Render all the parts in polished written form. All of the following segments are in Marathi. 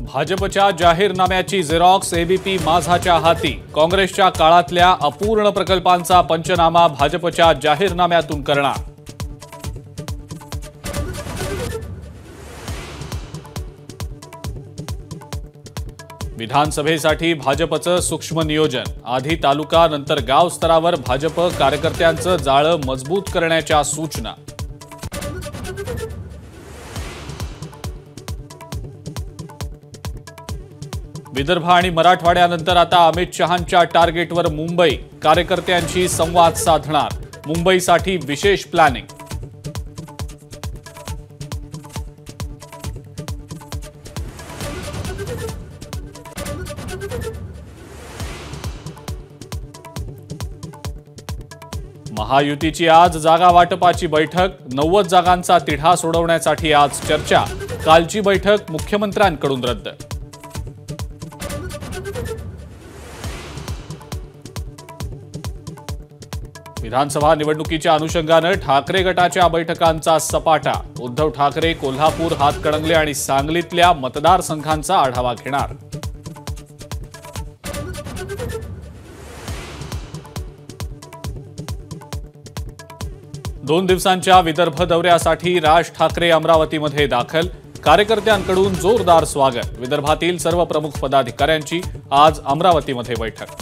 भाजपच्या जाहीरनाम्याची झेरॉक्स एबीपी माझाच्या हाती। काँग्रेसच्या काळातल्या अपूर्ण प्रकल्पांचा पंचनामा भाजपच्या जाहीरनाम्यातून करणार। विधानसभेसाठी भाजपचं सूक्ष्म नियोजन। आधी तालुका नंतर गाव स्तरावर भाजप कार्यकर्त्यांचं जाळं मजबूत करण्याच्या सूचना। विदर्भ आणि मराठवाड्यानंतर आता अमित शहांच्या टार्गेटवर मुंबई। कार्यकर्त्यांशी संवाद साधणार। मुंबईसाठी विशेष प्लॅनिंग। महायुतीची आज जागा वाटपाची बैठक। 90 जागांचा तिढा सोडवण्यासाठी आज चर्चा। कालची बैठक मुख्यमंत्र्यांकडून रद्द। विधानसभा निवडणुकीच्या अनुषंगाने ठाकरे गटाच्या बैठकांचा सपाटा। उद्धव ठाकरे कोल्हापूर, हातकणंगले आणि सांगलीतल्या मतदारसंघांचा आढावा घेणार। दोन दिवसांच्या विदर्भ दौऱ्यासाठी राज ठाकरे अमरावतीमध्ये दाखल। कार्यकर्त्यांकडून जोरदार स्वागत। विदर्भातील सर्व प्रमुख पदाधिकाऱ्यांची आज अमरावतीमध्ये बैठक।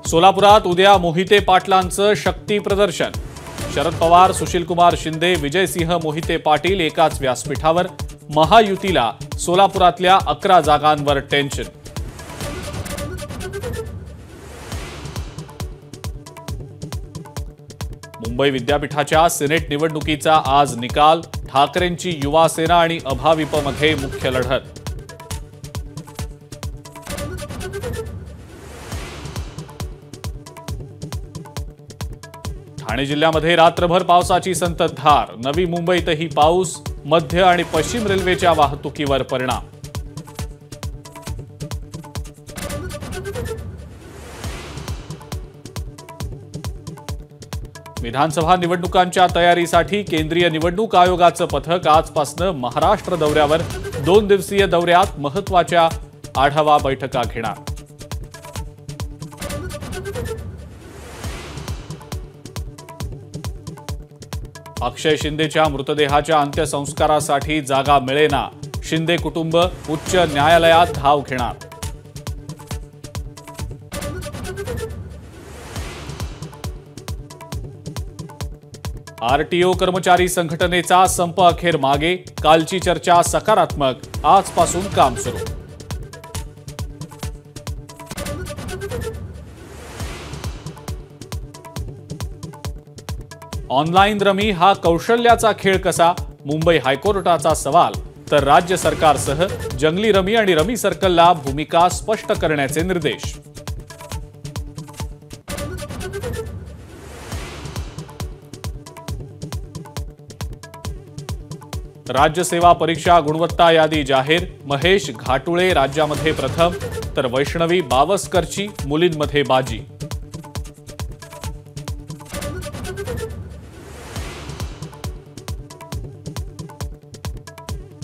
सोलापुरात उद्या मोहिते पाटलांचं शक्ती प्रदर्शन। शरद पवार, सुशीलकुमार शिंदे, विजयसिंह मोहिते पाटील एकाच व्यासपीठावर। महायुतीला सोलापुरातल्या 11 जागांवर टेन्शन। मुंबई विद्यापीठाच्या सिनेट निवडणुकीचा आज निकाल। ठाकरेंची युवा सेना आणि अभाविपमध्ये मुख्य लढत। ठाणे जिल्ह्यामध्ये रात्रभर पावसाची संततधार। नवी मुंबईतही पाऊस। मध्य आणि पश्चिम रेल्वेच्या वाहतुकीवर परिणाम। विधानसभा निवडणुकांच्या तयारीसाठी केंद्रीय निवडणूक आयोगाचं पथक आजपासून महाराष्ट्र दौऱ्यावर। 2 दिवसीय दौऱ्यात महत्त्वाच्या आढावा बैठका घेणार। अक्षय शिंदेच्या मृतदेहाच्या अंत्यसंस्कारासाठी जागा मिळेना। शिंदे कुटुंब उच्च न्यायालयात धाव घेणार। आरटीओ कर्मचारी संघटनेचा संप अखेर मागे। कालची चर्चा सकारात्मक। आजपासून काम सुरू। ऑनलाईन रमी हा कौशल्याचा खेळ कसा? मुंबई हायकोर्टाचा सवाल। तर राज्य सरकारसह जंगली रमी आणि रमी सर्कलला भूमिका स्पष्ट करण्याचे निर्देश। राज्य सेवा परीक्षा गुणवत्ता यादी जाहीर। महेश घाटुळे राज्यामध्ये प्रथम, तर वैष्णवी बावस्करची मुलींमध्ये बाजी।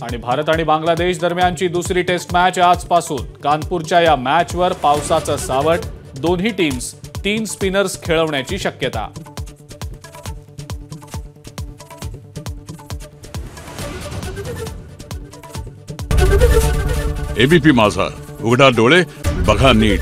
आणि भारत आणि बांगलादेश दरम्यानची दुसरी टेस्ट मॅच आजपासून। कानपूरच्या या मॅचवर पावसाचं सावट। दोन्ही टीम्स 3 स्पिनर्स खेळवण्याची शक्यता। एबीपी माझा, उघडा डोळे बघा नीट।